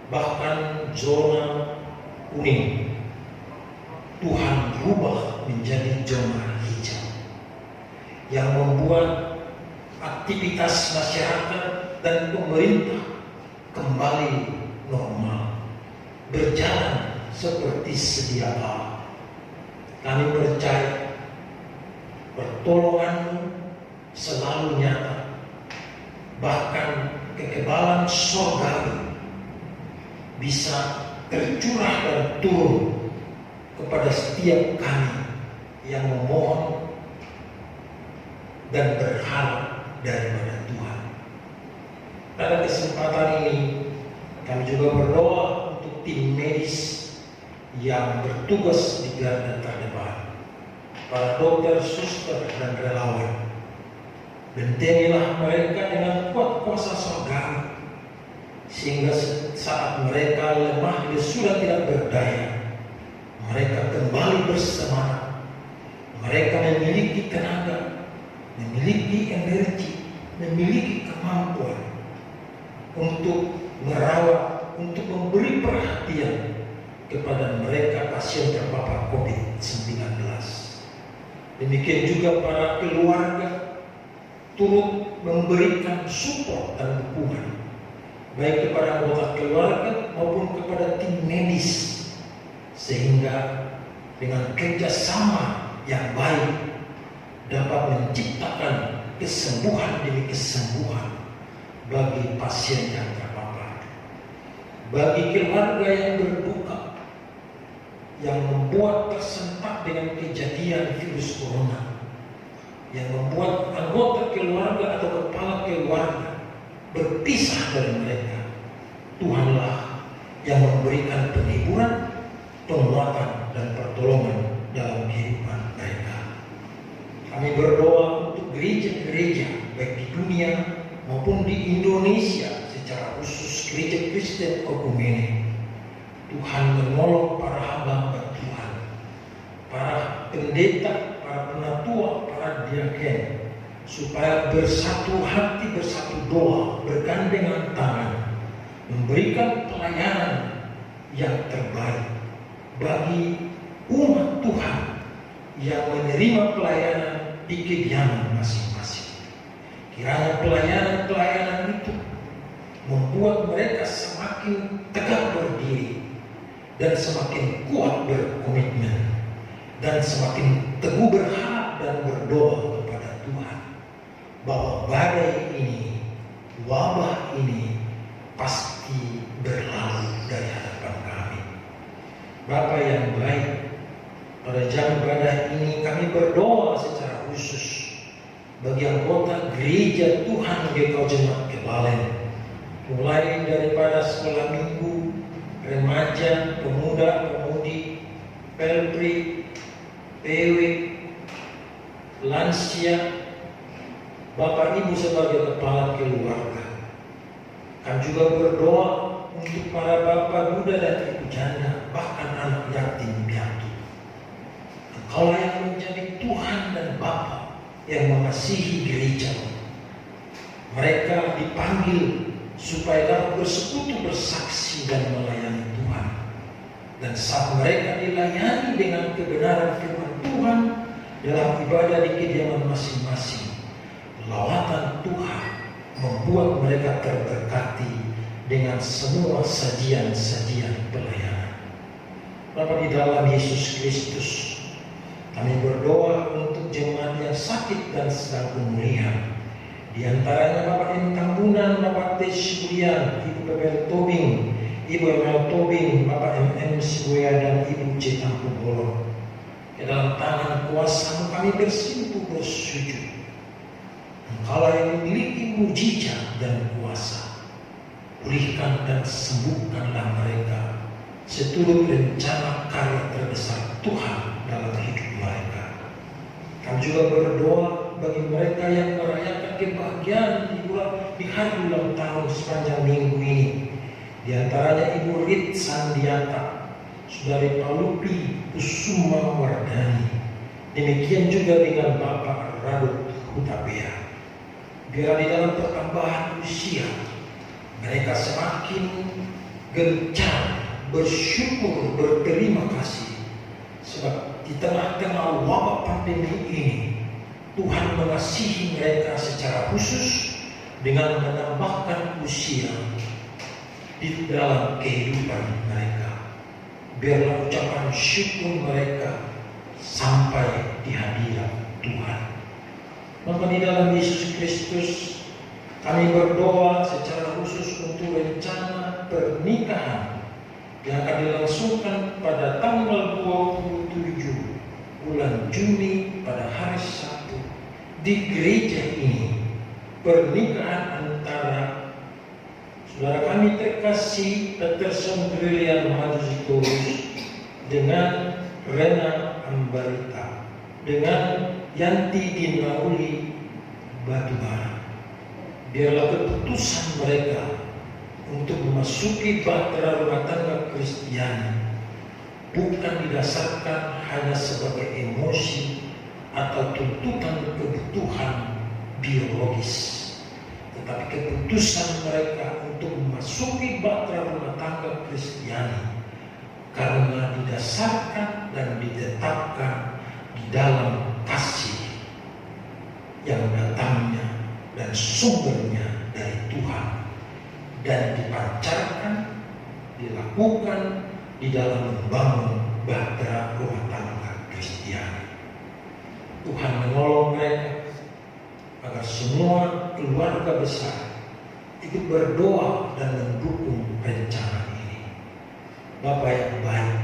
bahkan zona kuning, Tuhan rubah menjadi zona hijau, yang membuat aktivitas masyarakat dan pemerintah kembali normal, berjalan seperti sedia kala. Kami percaya pertolongan-Mu selalu nyata, bahkan kekebalan surgawi bisa tercurah dan turun kepada setiap kami yang memohon dan berharap daripada Tuhan. Pada kesempatan ini Kami juga berdoa untuk tim medis yang bertugas di garda terdepan, para dokter, suster, dan relawan. Bentenilah mereka dengan kuat kuasa surgawi, sehingga saat mereka lemah lesu dan tidak berdaya, mereka kembali bersemangat. Mereka memiliki tenaga, memiliki energi, memiliki kemampuan untuk merawat, untuk memberi perhatian kepada mereka pasien terpapar COVID-19. Demikian juga para keluarga turut memberikan support dan dukungan, baik kepada anggota keluarga maupun kepada tim medis, sehingga dengan kerjasama yang baik dapat menciptakan kesembuhan demi kesembuhan bagi pasien yang terpapar. Bagi keluarga yang berduka, yang membuat tersentak dengan kejadian virus corona, yang membuat anggota keluarga atau kepala keluarga berpisah dari mereka, Tuhanlah yang memberikan penghiburan, penguatan, dan pertolongan dalam kehidupan mereka. Kami berdoa untuk gereja-gereja baik di dunia maupun di Indonesia, secara khusus gereja Kristen Okumene. Tuhan menolong para hamba Tuhan, para pendeta, para penatua, para diaken, supaya bersatu hati, bersatu doa, bergandengan tangan, memberikan pelayanan yang terbaik bagi umat Tuhan yang menerima pelayanan di kediaman masing-masing. Kiranya pelayanan-pelayanan itu membuat mereka semakin tegak berdiri dan semakin kuat berkomitmen dan semakin teguh berharap dan berdoa kepada Tuhan bahwa badai ini, wabah ini pasti berlalu dari hadapan kami. Bapa yang baik, pada jam badai ini kami berdoa secara khusus bagi anggota gereja Tuhan GKJ Jemaat Kebalen, mulai daripada sekolah minggu, remaja, pemuda, pemudi, pelpri, PW, lansia, Bapak Ibu sebagai kepala keluarga. Kami juga berdoa untuk para bapak muda dan ibu janda, bahkan anak yatim piatu. Engkaulah yang menjadi Tuhan dan Bapa yang mengasihi gereja. Mereka dipanggil supaya dapat bersekutu, bersaksi, dan melayani Tuhan. Dan saat mereka dilayani dengan kebenaran firman Tuhan dalam ibadah di kediaman masing-masing, lawatan Tuhan membuat mereka terberkati dengan semua sajian-sajian pelayanan. Bapa di dalam Yesus Kristus, kami berdoa untuk jemaat yang sakit dan sedang pemulihan. Di antaranya Bapak M. Tambunan, Bapak T. Sibulian, Ibu Bebel Tobing, Ibu Emel Tobing, Bapak M. Sibuya, dan Ibu C. Tampugolo. Ke dalam tangan kuasa kami bersimpuh bersujud. Engkaulah yang memiliki mujizat dan kuasa. Pulihkan dan sembuhkanlah mereka seturut rencana karya terbesar Tuhan dalam hidup mereka. Kami juga berdoa bagi mereka yang merayakan kebahagiaan di hari ulang tahun sepanjang minggu ini. Di antaranya Ibu Rit Sandiata, Saudari Palupi Kusuma Wardani. Demikian juga dengan Bapak Radut Hutapea. Biar di dalam pertambahan usia mereka semakin gencar bersyukur, berterima kasih, sebab di tengah-tengah wabah pandemi ini Tuhan mengasihi mereka secara khusus dengan menambahkan usia di dalam kehidupan mereka. Biarlah ucapan syukur mereka sampai di hadirat Tuhan. Maka di dalam Yesus Kristus kami berdoa secara khusus untuk rencana pernikahan yang akan dilangsungkan pada tanggal 27 bulan Juni pada hari Sabtu di gereja ini. Pernikahan antara saudara kami TK kasih Peterson Brilian Majusitorus dengan Rena Ambarita, dengan Yanti Dinauli Batubara. Biarlah keputusan mereka untuk memasuki bahtera rumah tangga Kristiani bukan didasarkan hanya sebagai emosi atau tuntutan kebutuhan biologis, tetapi keputusan mereka untuk memasuki bahtera rumah tangga Kristiani karena didasarkan dan ditetapkan di dalam kasih yang datangnya dan sumbernya dari Tuhan dan dipancarkan, dilakukan di dalam membangun bahtera rumah tangga Kristiani. Tuhan menolong mereka agar semua keluarga besar ikut berdoa dan mendukung rencana ini. Bapa yang baik,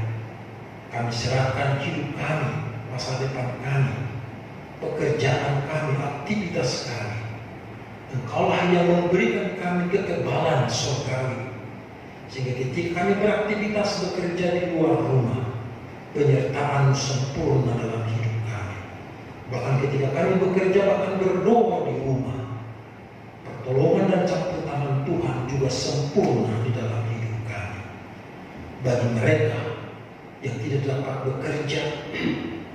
kami serahkan hidup kami, masa depan kami, pekerjaan kami, aktivitas kami. Engkaulah yang memberikan kami kekebalan surgawi, sehingga ketika kami beraktivitas bekerja di luar rumah, penyertaan sempurna dalam hidup kami. Bahkan ketika kami bekerja, bahkan berdoa di rumah, pertolongan dan campur tangan Tuhan juga sempurna di dalam hidup kami. Bagi mereka yang tidak dapat bekerja,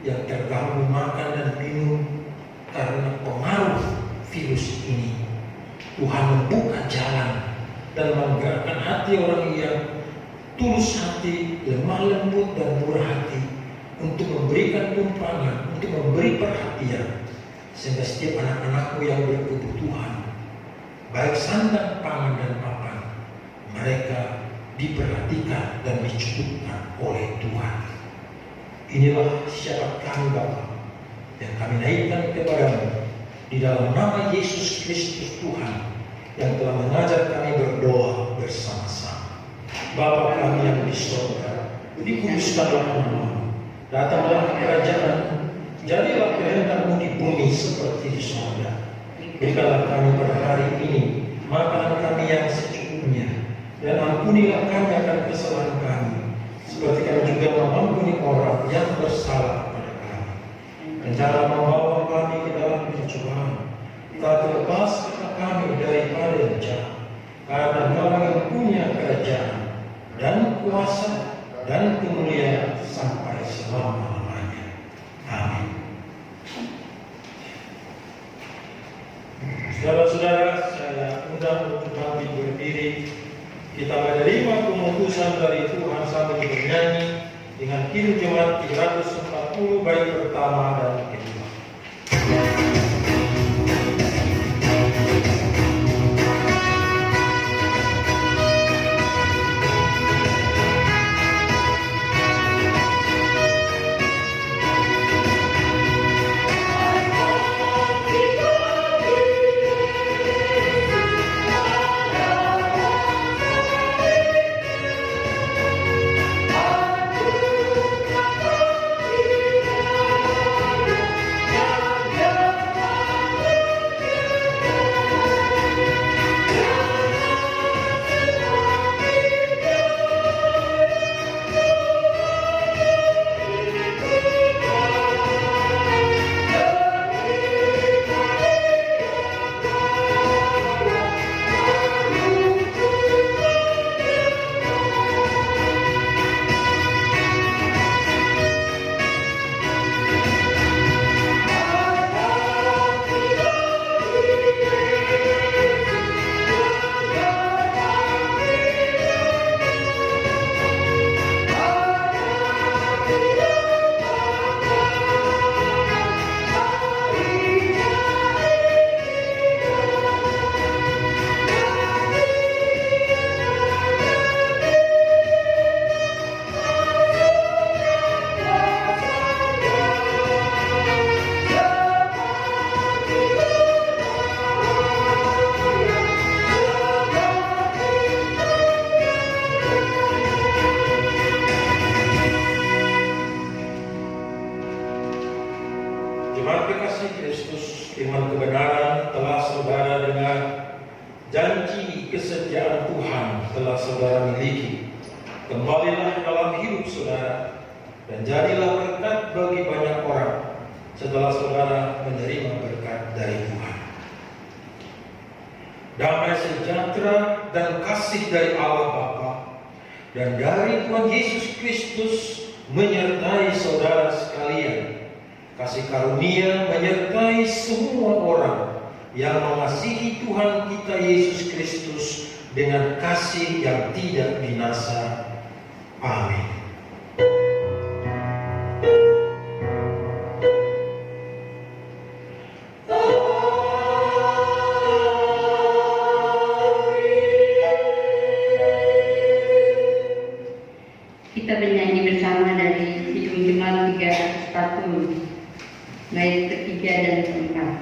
yang terganggu makan dan minum karena pengaruh virus ini, Tuhan membuka jalan dan menggerakkan hati orang yang tulus hati, lemah lembut dan murah hati untuk memberikan tumpangan, untuk memberi perhatian, sehingga setiap anak-anakmu yang berkebutuhan, baik sandang, pangan dan papan, mereka diperhatikan dan dicukupkan oleh Tuhan. Inilah syarat kami Bapa yang kami naikkan kepadamu di dalam nama Yesus Kristus Tuhan yang telah mengajar kami berdoa bersama-sama. Bapa kami yang di surga, dikuduskanlah namamu, datanglah kerajaan-Mu, jadilah kehendak-Mu di bumi seperti di surga. Berikanlah kami pada hari ini makanan kami yang secukupnya, dan ampunilah kami akan kesalahan kami, seperti kami juga mengampuni orang yang bersalah kepada kami. Dan jangan membawa kami ke dalam pencobaan, tetapi lepaskanlah kami daripada yang jahat, karena Engkau yang punya kerajaan dan kuasa dan kemuliaan sampai selama-lamanya. Amin. Saudara-saudara, saya undang untuk kami berdiri. Kita menerima pemutusan dari Tuhan sambil bernyanyi dengan kidung jemaat 340 bait pertama dan kedua. Aku janji kesetiaan Tuhan telah saudara miliki. Kembalilah dalam hidup saudara dan jadilah berkat bagi banyak orang setelah saudara menerima berkat dari Tuhan. Damai sejahtera dan kasih dari Allah Bapa dan dari Tuhan Yesus Kristus menyertai saudara sekalian. Kasih karunia menyertai semua orang yang mengasihi Tuhan kita Yesus Kristus dengan kasih yang tidak binasa. Amin. Kita bernyanyi bersama dari Kidung Jemaat 301, bait ketiga dan keempat.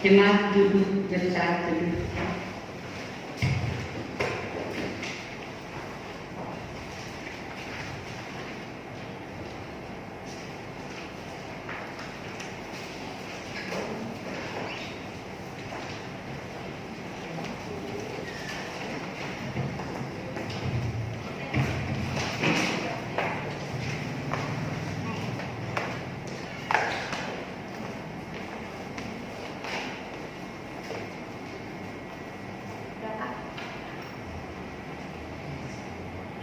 Jemaat duduk bersatu.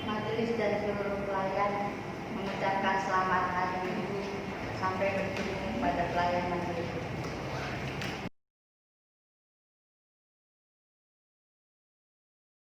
Majelis dan seluruh pelayan mengucapkan selamat hari Minggu sampai bertemu pada pelayanan berikutnya.